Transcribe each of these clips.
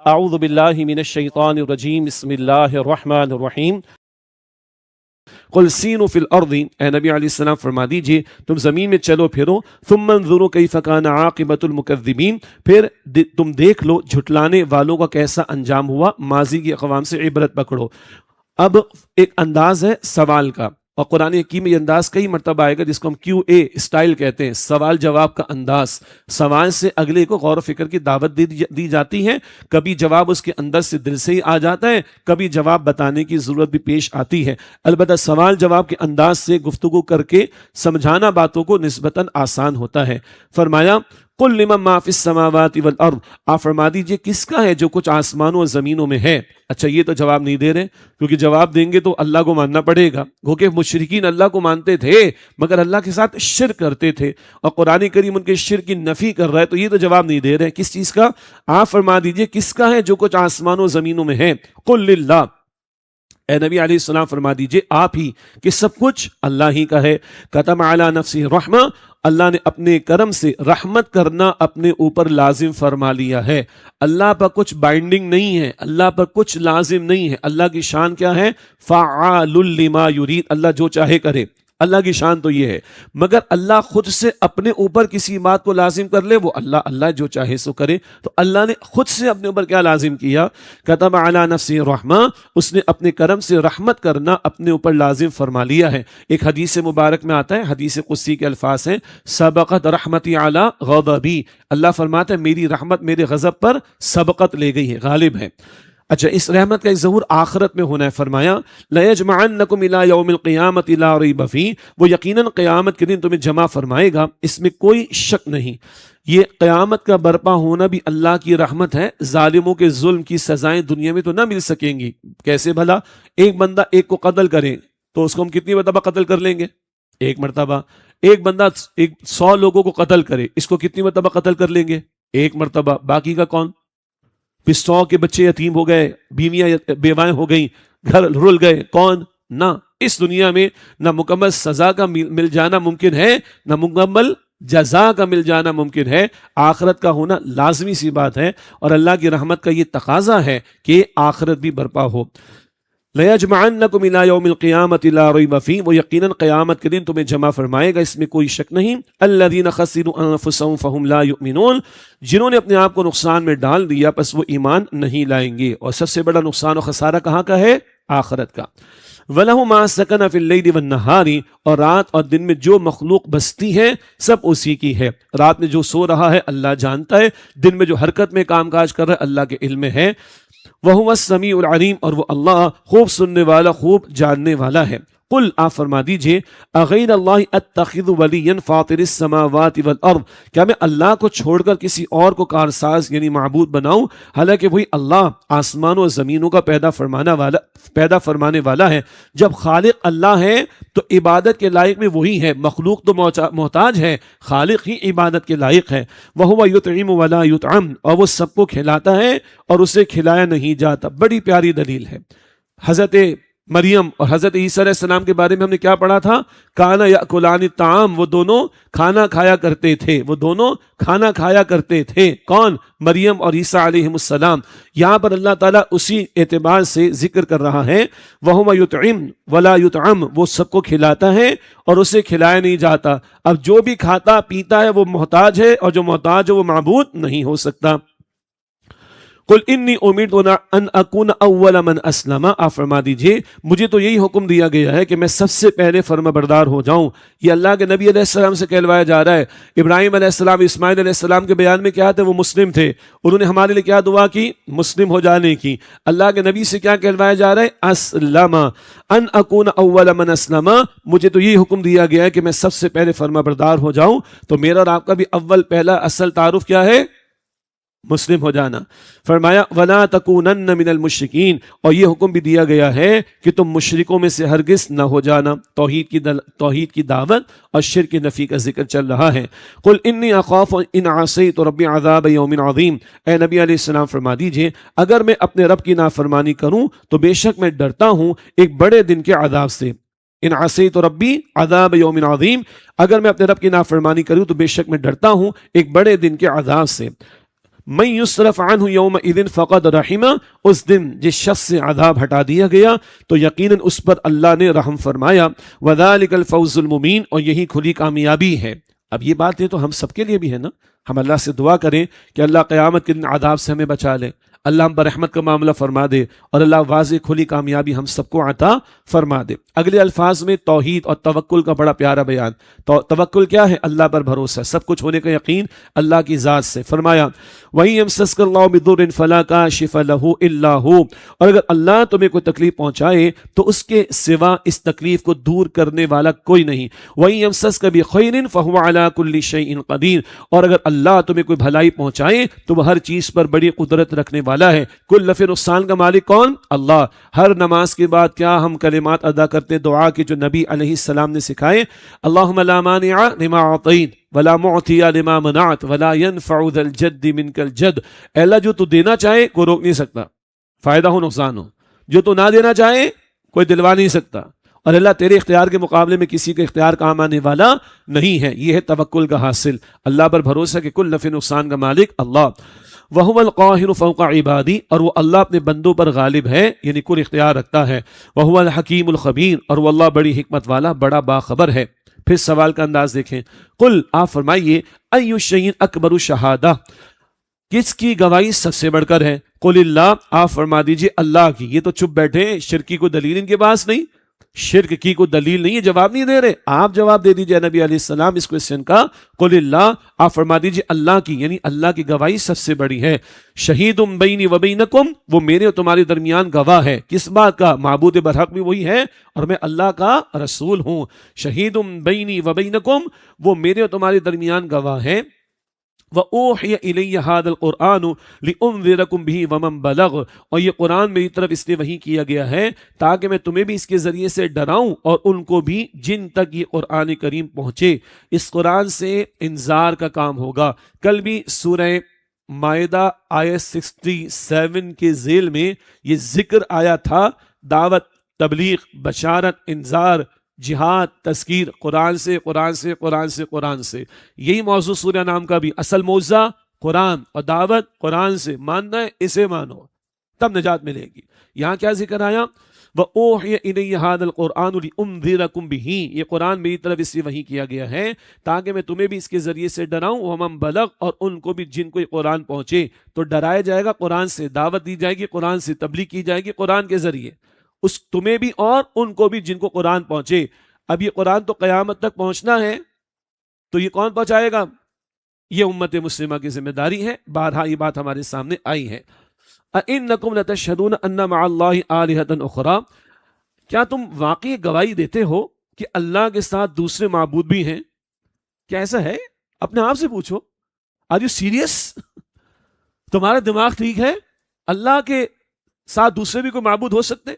اعوذ باللہ من الشیطان الرجیم بسم اللہ الرحمن الرحیم قل سینوا فی الارض، اے نبی علیہ السلام فرما دیجئے تم زمین میں چلو پھرو، ثم انظروا کیف کان عاقبۃ المکذبین، پھر تم دیکھ لو جھٹلانے والوں کا کیسا انجام ہوا، ماضی کی اقوام سے عبرت پکڑو۔ اب ایک انداز ہے سوال کا، اور قرآن حکیم میں یہ انداز کئی مرتبہ آئے گا جس کو ہم کیو اے اسٹائل کہتے ہیں، سوال جواب کا انداز۔ سوال سے اگلے کو غور و فکر کی دعوت دی جاتی ہے، کبھی جواب اس کے اندر سے دل سے ہی آ جاتا ہے، کبھی جواب بتانے کی ضرورت بھی پیش آتی ہے۔ البتہ سوال جواب کے انداز سے گفتگو کر کے سمجھانا باتوں کو نسبتاً آسان ہوتا ہے۔ فرمایا قل لمن ما فی السماوات والارض، آپ فرما دیجئے کس کا ہے جو کچھ آسمانوں اور زمینوں میں ہے۔ اچھا یہ تو جواب نہیں دے رہے، کیونکہ جواب دیں گے تو اللہ کو ماننا پڑے گا، کیونکہ مشرکین اللہ کو مانتے تھے مگر اللہ کے ساتھ شرک کرتے تھے، اور قرآن کریم ان کے شرک کی نفی کر رہا ہے، تو یہ تو جواب نہیں دے رہے کس چیز کا۔ آپ فرما دیجئے کس کا ہے جو کچھ آسمانوں اور زمینوں میں ہے۔ قل للہ، اے نبی علیہ السلام فرما دیجئے آپ ہی کہ سب کچھ اللہ ہی کا ہے۔ کتب علی نفسہ الرحمہ، اللہ نے اپنے کرم سے رحمت کرنا اپنے اوپر لازم فرما لیا ہے۔ اللہ پر کچھ بائنڈنگ نہیں ہے، اللہ پر کچھ لازم نہیں ہے۔ اللہ کی شان کیا ہے؟ فعال لما یرید، اللہ جو چاہے کرے، اللہ کی شان تو یہ ہے۔ مگر اللہ خود سے اپنے اوپر کسی بات کو لازم کر لے، وہ اللہ جو چاہے سو کرے۔ تو اللہ نے خود سے اپنے اوپر کیا لازم کیا؟ کتب علی نفسہ الرحمہ، اس نے اپنے کرم سے رحمت کرنا اپنے اوپر لازم فرما لیا ہے۔ ایک حدیث مبارک میں آتا ہے، حدیث قدسی کے الفاظ ہیں، سبقت رحمتی علی غضبی، اللہ فرماتا ہے میری رحمت میرے غضب پر سبقت لے گئی ہے، غالب ہے۔ اچھا اس رحمت کا ایک ظہور آخرت میں ہونا ہے۔ فرمایا لَيَجْمَعَنَّكُمْ إِلَىٰ يَوْمِ الْقِيَامَةِ لَا رَيْبَ فِيهِ، وہ یقیناً قیامت کے دن تمہیں جمع فرمائے گا، اس میں کوئی شک نہیں۔ یہ قیامت کا برپا ہونا بھی اللہ کی رحمت ہے۔ ظالموں کے ظلم کی سزائیں دنیا میں تو نہ مل سکیں گی۔ کیسے بھلا؟ ایک بندہ ایک کو قتل کرے تو اس کو ہم کتنی مرتبہ قتل کر لیں گے؟ ایک مرتبہ۔ ایک بندہ 100 لوگوں کو قتل کرے، اس کو کتنی مرتبہ قتل کر لیں گے؟ ایک مرتبہ۔ باقی کا کون؟ 100 کے بچے یتیم ہو گئے، بیویاں بیوائیں ہو گئیں، گھر رل گئے، کون؟ نہ اس دنیا میں نہ مکمل سزا کا مل جانا ممکن ہے، نہ مکمل جزا کا مل جانا ممکن ہے۔ آخرت کا ہونا لازمی سی بات ہے، اور اللہ کی رحمت کا یہ تقاضا ہے کہ آخرت بھی برپا ہو۔ لَيَجْمَعَنَّكُمْ إِلَىٰ يَوْمِ الْقِيَامَةِ لَا رَيْبَ فِيهِ، وہ یقیناً قیامت کے دن تمہیں جمع فرمائے گا، اس میں کوئی شک نہیں۔ الَّذِينَ خَسِرُوا أَنفُسَهُمْ فَهُمْ لَا يُؤْمِنُونَ، جنہوں نے اپنے آپ کو نقصان میں ڈال دیا پس وہ ایمان نہیں لائیں گے، اور سب سے بڑا نقصان و خسارہ کہاں کا ہے؟ آخرت کا۔ وَلَهُ مَا سَكَنَ فِي اللَّيْلِ وَالنَّهَارِ، اور رات اور دن میں جو مخلوق بستی ہے سب اسی کی ہے۔ رات میں جو سو رہا ہے اللہ جانتا ہے، دن میں جو حرکت میں کام کاج کر رہا ہے اللہ کے علم میں ہے۔ وَهُوَ السَّمِيعُ الْعَلِيمُ، اور وہ اللہ خوب سننے والا خوب جاننے والا ہے۔ قل، آپ فرما دیجئے اغیر اللہ اتخذ ولیا فاطر السماوات والارض، کیا میں اللہ کو چھوڑ کر کسی اور کو کارساز یعنی معبود بناؤں، حالانکہ وہی اللہ آسمانوں و زمینوں کا پیدا فرمانے والا ہے۔ جب خالق اللہ ہے تو عبادت کے لائق میں وہی ہے، مخلوق تو محتاج ہے، خالق ہی عبادت کے لائق ہے۔ وَهُوَ يُطْعِمُ وَلَا يُطْعَمُ، اور وہ سب کو کھلاتا ہے اور اسے کھلایا نہیں جاتا۔ بڑی پیاری دلیل ہے۔ حضرت مریم اور حضرت عیسیٰ علیہ السلام کے بارے میں ہم نے کیا پڑھا تھا؟ کانا یأکلان الطعام، وہ دونوں کھانا کھایا کرتے تھے، وہ دونوں کھانا کھایا کرتے تھے۔ کون؟ مریم اور عیسیٰ علیہ السلام۔ یہاں پر اللہ تعالیٰ اسی اعتبار سے ذکر کر رہا ہے، وَهُوَ يُطْعِمُ وَلَا يُطْعَمُ، وہ سب کو کھلاتا ہے اور اسے کھلایا نہیں جاتا۔ اب جو بھی کھاتا پیتا ہے وہ محتاج ہے، اور جو محتاج ہے وہ معبود نہیں ہو سکتا۔ قل انی امرت ان اکون اول من اسلم، آپ فرما دیجئے مجھے تو یہی حکم دیا گیا ہے کہ میں سب سے پہلے فرما بردار ہو جاؤں۔ یہ اللہ کے نبی علیہ السلام سے کہلوایا جا رہا ہے۔ ابراہیم علیہ السلام، اسماعیل علیہ السلام کے بیان میں کیا تھے؟ وہ مسلم تھے، انہوں نے ہمارے لیے کیا دعا کی؟ مسلم ہو جانے کی۔ اللہ کے نبی سے کیا کہلوایا جا رہا ہے؟ اسلم، ان اکون اول من اسلم، مجھے تو یہی حکم دیا گیا ہے کہ میں سب سے پہلے فرما بردار ہو جاؤں۔ تو میرا اور آپ کا بھی اول پہلا اصل تعارف کیا ہے؟ مسلم ہو جانا۔ فرمایا وَلَا تَكُونَنَّ مِنَ الْمُشْرِكِينَ، اور یہ حکم بھی دیا گیا ہے کہ تم مشرکوں میں سے ہرگز نہ ہو جانا۔ توحید کی دعوت اور شرک کی نفی کا ذکر چل رہا ہے۔ قُلْ إِنِّي أَخَافُ إِنْ عَصَيْتُ رَبِّي عَذَابَ يَوْمٍ عَظِيمٍ، اے نبی علیہ السلام فرما دیجئے اگر میں اپنے رب کی نافرمانی کروں تو بے شک میں ڈرتا ہوں ایک بڑے دن کے عذاب سے۔ ان عصیت ربی عذاب یوم عظیم، اگر میں اپنے رب کی نافرمانی کروں تو بے شک میں ڈرتا ہوں ایک بڑے دن کے عذاب سے۔ من یصرف عنہ یومئذ فقد رحمہ، اس دن جس شخص سے عذاب ہٹا دیا گیا تو یقیناً اس پر اللہ نے رحم فرمایا، وذالک الفوز المبین، اور یہی کھلی کامیابی ہے۔ اب یہ باتیں تو ہم سب کے لیے بھی ہے نا، ہم اللہ سے دعا کریں کہ اللہ قیامت کے دن عذاب سے ہمیں بچا لے، اللہ ہم پر رحمت کا معاملہ فرما دے، اور اللہ واضح کھلی کامیابی ہم سب کو عطا فرما دے۔ اگلے الفاظ میں توحید اور توکل کا بڑا پیارا بیان۔ توکل کیا ہے؟ اللہ پر بھروسہ، سب کچھ ہونے کا یقین اللہ کی ذات سے۔ فرمایا وَإِن يَمْسَسْكَ اللَّهُ بِضُرٍّ فَلَا كَاشِفَ لَهُ إِلَّا هُوَ، اور اگر اللہ تمہیں کوئی تکلیف پہنچائے تو اس کے سوا اس تکلیف کو دور کرنے والا کوئی نہیں۔ وَإِن يَمْسَسْكَ بِخَيْرٍ فَهُوَ عَلَى كُلِّ شَيْءٍ قَدِيرٌ، اور اگر اللہ تمہیں کوئی بھلائی پہنچائے تو وہ ہر چیز پر بڑی قدرت رکھنے والا ہے۔ کل نفع نقصان کا مالک کون؟ اللہ۔ ہر نماز کے بعد کیا ہم کلمات ادا کرتے دعا کے جو نبی علیہ السلام نے سکھائے؟ اللہم لا مانع لما اعطیت ولا معطی لما منعت ولا ينفع ذا الجد منک الجد، اے اللہ جو تو دینا چاہے کوئی روک نہیں سکتا، فائدہ ہو نقصان ہو، جو تو نہ دینا چاہے کوئی دلوا نہیں سکتا، اور اللہ تیرے اختیار کے مقابلے میں کسی کا اختیار کام آنے والا نہیں ہے۔ یہ ہے توکل کا حاصل، اللہ پر بھروسہ کہ کل نفع نقصان کا مالک اللہ۔ وَهُوَ الْقَاهِرُ فَوْقَ عِبَادِهِ، اور وہ اللہ اپنے بندوں پر غالب ہے، یعنی کل اختیار رکھتا ہے۔ وَهُوَ الْحَكِيمُ الْخَبِيرُ، اور وہ اللہ بڑی حکمت والا، بڑا باخبر ہے۔ پھر سوال کا انداز دیکھیں، قل، آپ فرمائیے، اَيُّ شَيْءٍ أَكْبَرُ شَهَادَةٍ، کس کی گواہی سب سے بڑھ کر ہے؟ قل اللہ، آپ فرما دیجئے اللہ کی۔ یہ تو چپ بیٹھے، شرک کی کوئی دلیل ان کے پاس نہیں، شرک کی کوئی دلیل نہیں ہے، جواب نہیں دے رہے۔ آپ جواب دے دیجئے نبی علیہ السلام اس کوئسچن کا۔ قل اللہ، آپ فرما دیجئے اللہ کی، یعنی اللہ کی گواہی سب سے بڑی ہے۔ شہید بینی و بینکم، وہ میرے اور تمہارے درمیان گواہ ہے۔ کس بات کا؟ معبود برحق بھی وہی ہے اور میں اللہ کا رسول ہوں۔ شہید بینی و بینکم، وہ میرے اور تمہارے درمیان گواہ ہے۔ وَأُوحِيَ إِلَيَّ هَذَا الْقُرْآنُ لِأُنذِرَكُمْ بِهِ وَمَنْ بَلَغَ، اور یہ قرآن میری طرف اس لیے وحی کیا گیا ہے تاکہ میں تمہیں بھی اس کے ذریعے سے ڈراؤں اور ان کو بھی جن تک یہ قرآن کریم پہنچے۔ اس قرآن سے انذار کا کام ہوگا۔ کل بھی سورہ مائدہ آیت 67 کے ذیل میں یہ ذکر آیا تھا، دعوت، تبلیغ، بشارت، انذار، جہاد، تذکیر، قرآن سے قرآن سے قرآن سے قرآن سے۔ یہی موضوع سورہ نام کا بھی، اصل موضوع قرآن اور دعوت قرآن سے، ماننا ہے اسے مانو تب نجات ملے گی۔ یہاں کیا ذکر آیا؟ وَأُوحِيَ إِلَيَّ هَذَا الْقُرْآنُ لِأُنذِرَكُمْ بِهِ، یہ قرآن میری طرف اس سے وحی کیا گیا ہے تاکہ میں تمہیں بھی اس کے ذریعے سے ڈراؤں، وَمَن بَلَغ، اور ان کو بھی جن کو یہ قرآن پہنچے۔ تو ڈرایا جائے گا قرآن سے، دعوت دی جائے گی قرآن سے، تبلیغ کی جائے گی قرآن کے ذریعے، اس تمہیں بھی اور ان کو بھی جن کو قرآن پہنچے۔ اب یہ قرآن تو قیامت تک پہنچنا ہے، تو یہ کون پہنچائے گا؟ یہ امت مسلمہ کی ذمہ داری ہے۔ بارہا یہ بات ہمارے سامنے آئی ہے۔ أَإِنَّكُمْ لَتَشْهَدُونَ أَنَّ مَعَ اللَّهِ آلِهَةً أُخْرَىٰ، کیا تم واقعی گواہی دیتے ہو کہ اللہ کے ساتھ دوسرے معبود بھی ہیں؟ کیا ایسا ہے؟ اپنے آپ سے پوچھو، آر یو سیریس؟ تمہارا دماغ ٹھیک ہے؟ اللہ کے ساتھ دوسرے بھی کوئی معبود ہو سکتے،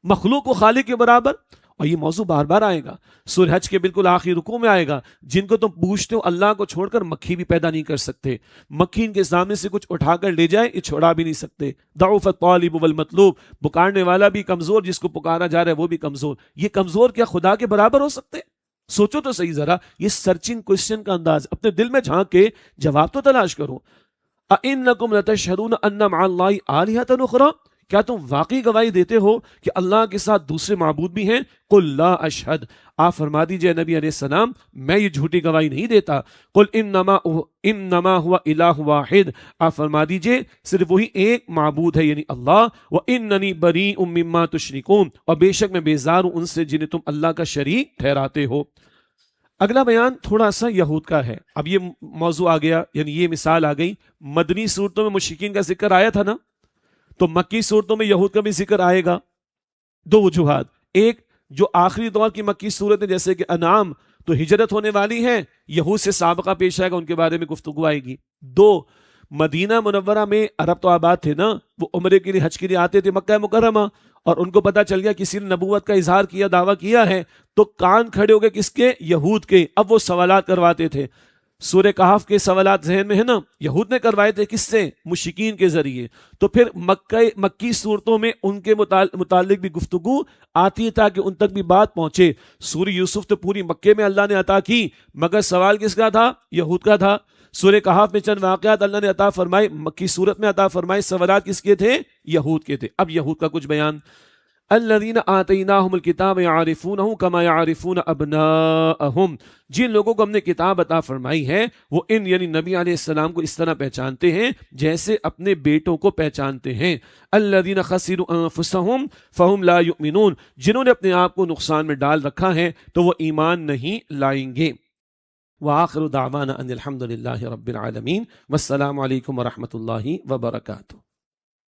مخلوق و خالق کے برابر؟ اور یہ موضوع بار بار آئے گا، سورہ حج کے بالکل آخری رکوع میں آئے گا۔ جن کو تم پوچھتے ہو اللہ کو چھوڑ کر مکھی بھی پیدا نہیں کر سکتے، مکھی ان کے سامنے سے کچھ اٹھا کر لے جائے یہ چھوڑا بھی نہیں سکتے۔ ضعف الطالب والمطلوب، پکارنے والا بھی کمزور، جس کو پکارا جا رہا ہے وہ بھی کمزور۔ یہ کمزور کیا خدا کے برابر ہو سکتے؟ سوچو تو صحیح ذرا، یہ سرچنگ کوشچن کا انداز، اپنے دل میں جھانک کے جواب تو تلاش کرو۔ أَإِنَّكُمْ لَتَشْهَدُونَ أَنَّ مَعَ اللَّهِ آلِهَةً أُخْرَىٰ، کیا تم واقعی گواہی دیتے ہو کہ اللہ کے ساتھ دوسرے معبود بھی ہیں؟ قل لا اشہد، آپ فرما دیجئے نبی علیہ السلام میں یہ جھوٹی گواہی نہیں دیتا۔ قل انما هو الہ واحد، آپ فرما دیجئے صرف وہی ایک معبود ہے یعنی اللہ۔ واننی بریء مما تشرکون، اور بے شک میں بیزار ہوں ان سے جنہیں تم اللہ کا شریک ٹھہراتے ہو۔ اگلا بیان تھوڑا سا یہود کا ہے۔ اب یہ موضوع آ گیا، یعنی یہ مثال آ گئی۔ مدنی صورتوں میں مشرکین کا ذکر آیا تھا نا، تو مکی صورتوں میں یہود کا بھی ذکر آئے گا۔ دو وجوہات، ایک جو آخری دور کی مکی صورت ہے جیسے کہ انعام، تو ہجرت ہونے والی ہے، یہود سے سابقہ پیش آئے گا، ان کے بارے میں گفتگو آئے گی۔ دو، مدینہ منورہ میں عرب تو آباد تھے نا، وہ عمرے کے لیے حج کے لیے آتے تھے مکہ مکرمہ، اور ان کو پتہ چل گیا کسی نے نبوت کا اظہار کیا، دعویٰ کیا ہے، تو کان کھڑے ہو گئے کس کے؟ یہود کے۔ اب وہ سوالات کرواتے تھے۔ سورہ کہف کے سوالات ذہن میں ہے نا، یہود نے کروائے تھے، کس سے؟ مشرکین کے ذریعے۔ تو پھر مکی صورتوں میں ان کے متعلق بھی گفتگو آتی ہے تاکہ ان تک بھی بات پہنچے۔ سورہ یوسف تو پوری مکے میں اللہ نے عطا کی، مگر سوال کس کا تھا؟ یہود کا تھا۔ سورہ کہف میں چند واقعات اللہ نے عطا فرمائے، مکی صورت میں عطا فرمائے، سوالات کس کے تھے؟ یہود کے تھے۔ اب یہود کا کچھ بیان، الذین آتیناہم الکتاب یعرفونہ کما یعرفون ابناءہم، جن لوگوں کو ہم نے کتاب عطا فرمائی ہے وہ ان یعنی نبی علیہ السلام کو اس طرح پہچانتے ہیں جیسے اپنے بیٹوں کو پہچانتے ہیں۔ الذین خسروا انفسہم فہم لا یؤمنون، جنہوں نے اپنے آپ کو نقصان میں ڈال رکھا ہے تو وہ ایمان نہیں لائیں گے۔ وآخر دعوانا ان الحمد للہ رب العالمین، والسلام علیکم ورحمۃ اللہ وبرکاتہ۔